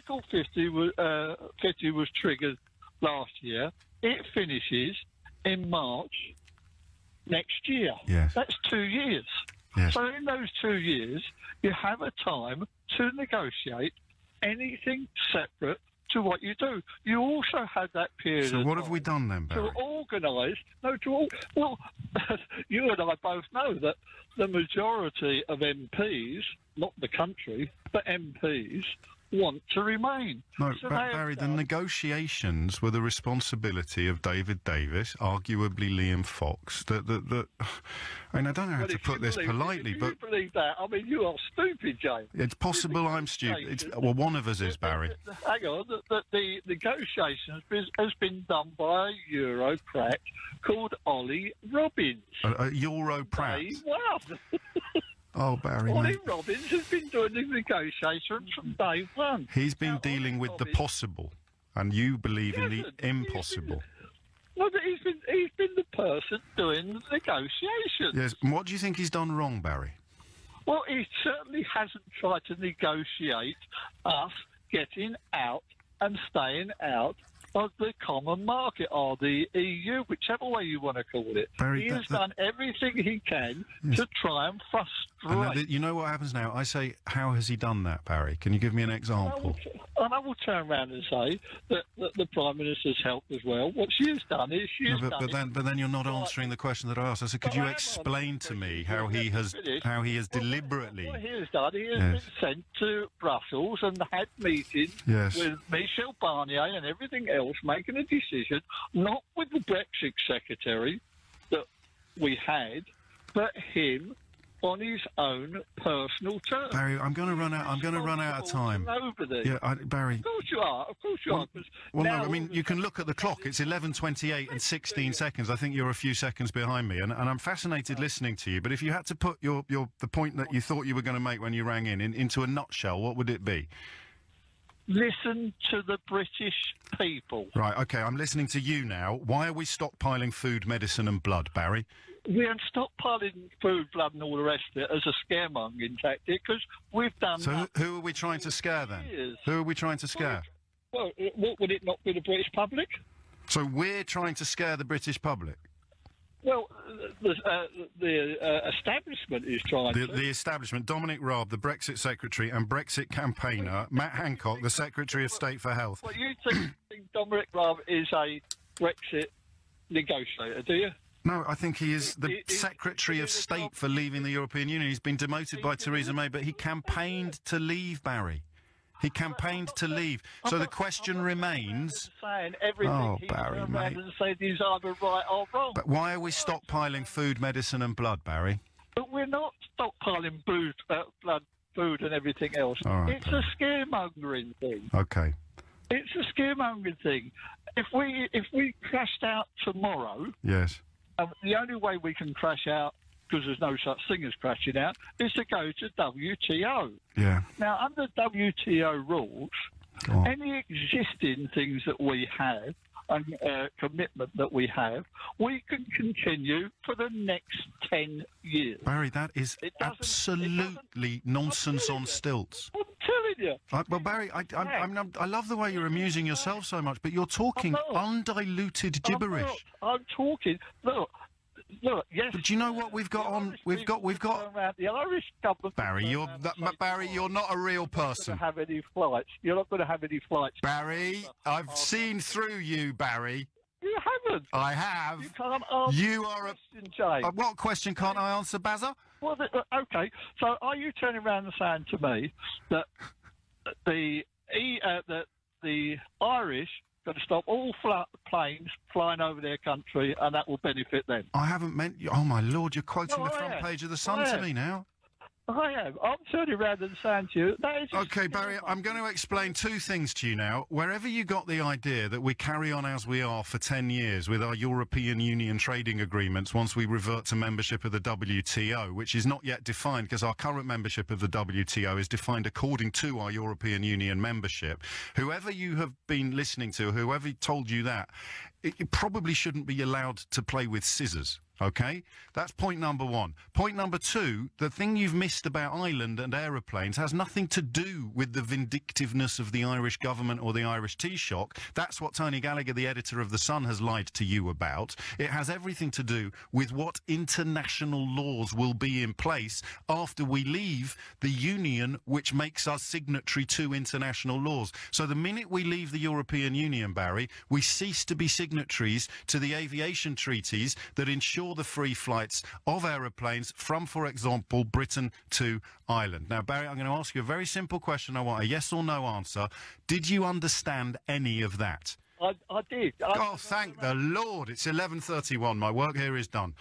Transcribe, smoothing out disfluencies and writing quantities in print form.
Article 50 was triggered last year. It finishes in March next year. Yes. That's 2 years. Yes. So in those 2 years, you have a time to negotiate anything separate to what you do. You also had that period. So what have we done then, Barry? To organise. Well, you and I both know that the majority of MPs, not the country, but MPs, want to remain. No, So Barry, the negotiations were the responsibility of David Davis, arguably Liam Fox. I mean, I don't know how to put this politely, but... If you believe that, I mean, you are stupid, James. It's possible I'm stupid. Well, one of us is, Barry. Hang on, the negotiation has been done by a Europrat called Ollie Robbins. Europrat? Wow. Oh, Barry, Ollie Robbins has been doing the negotiations from day one. He's been dealing with the possible, and you believe in the impossible. No, but he's been the person doing the negotiations. Yes, and what do you think he's done wrong, Barry? Well, he certainly hasn't tried to negotiate us getting out and staying out of the common market, or the EU, whichever way you want to call it. Barry, he has done everything he can to try and frustrate. And you know what happens now? I say, how has he done that, Barry? Can you give me an example? And I will turn around and say that the Prime Minister's helped as well. What she has done is but then you're not answering the question that I asked. I said, could you explain to me how he has deliberately... What he has done, he has been sent to Brussels and had meetings with Michel Barnier and everything else, making a decision, not with the Brexit secretary that we had, but him on his own personal terms. Barry, I'm going to run out of time. Yeah, Barry. Of course you are. Well, no, I mean, you can look at the clock. It's 11:28 and 16 seconds. I think you're a few seconds behind me, and I'm fascinated listening to you. But if you had to put the point that you thought you were going to make when you rang into a nutshell, what would it be? Listen to the British people. Right, OK, I'm listening to you now. Why are we stockpiling food, medicine and blood, Barry? We are stockpiling food, blood and all the rest of it as a scaremongering tactic, because we've done So who are we trying to scare then? Who are we trying to scare? Well, would it not be the British public? So we're trying to scare the British public? Well, the establishment is trying to. The establishment, Dominic Raab, the Brexit secretary and Brexit campaigner, Matt Hancock, the Secretary of State for Health. Well, you think Dominic Raab is a Brexit negotiator, do you? No, I think he is the Secretary of State for leaving the European Union. He's been demoted by Theresa May, but he campaigned to leave, Barry. He campaigned to leave. So the question remains... Oh, Barry, mate. And said he's either right or wrong. But why are we stockpiling food, medicine and blood, Barry? But we're not stockpiling blood, food and everything else. Right, it's a scaremongering thing. OK. It's a scaremongering thing. If we crashed out tomorrow... Yes. The only way we can crash out, because there's no such thing as crashing out, is to go to WTO. Yeah. Now, under WTO rules, any existing things that we have and commitment that we have, we can continue for the next 10 years. Barry, that is absolutely nonsense on stilts. I'm telling you. Well, Barry, I love the way you're amusing yourself so much, but you're talking undiluted gibberish. I'm talking. Look, yes. But do you know what we've got on? We've got. The Irish government. Barry, you're not a real person. You're not going to have any flights. Barry, I've seen through you, Barry. You haven't. I have. You can't answer. You are question, James. What question can't I answer, Bazza? Well, okay. So, are you turning around and saying to me that the Irish going to stop all planes flying over their country, and that will benefit them? I haven't meant... Oh, my Lord, you're quoting the front page of The Sun to me now. I am. I'm turning around and saying to you... That is OK, Barry, I'm going to explain two things to you now. Wherever you got the idea that we carry on as we are for 10 years with our European Union trading agreements once we revert to membership of the WTO, which is not yet defined because our current membership of the WTO is defined according to our European Union membership. Whoever you have been listening to, whoever told you that, it probably shouldn't be allowed to play with scissors. OK? That's point number one. Point number two, the thing you've missed about Ireland and aeroplanes has nothing to do with the vindictiveness of the Irish government or the Irish Taoiseach. That's what Tony Gallagher, the editor of The Sun, has lied to you about. It has everything to do with what international laws will be in place after we leave the Union, which makes us signatory to international laws. So the minute we leave the European Union, Barry, we cease to be signatories to the aviation treaties that ensure the free flights of aeroplanes from, for example, Britain to Ireland. Now, Barry, I'm going to ask you a very simple question. I want a yes or no answer. Did you understand any of that? I did. Oh, thank the Lord. It's 11:31. My work here is done.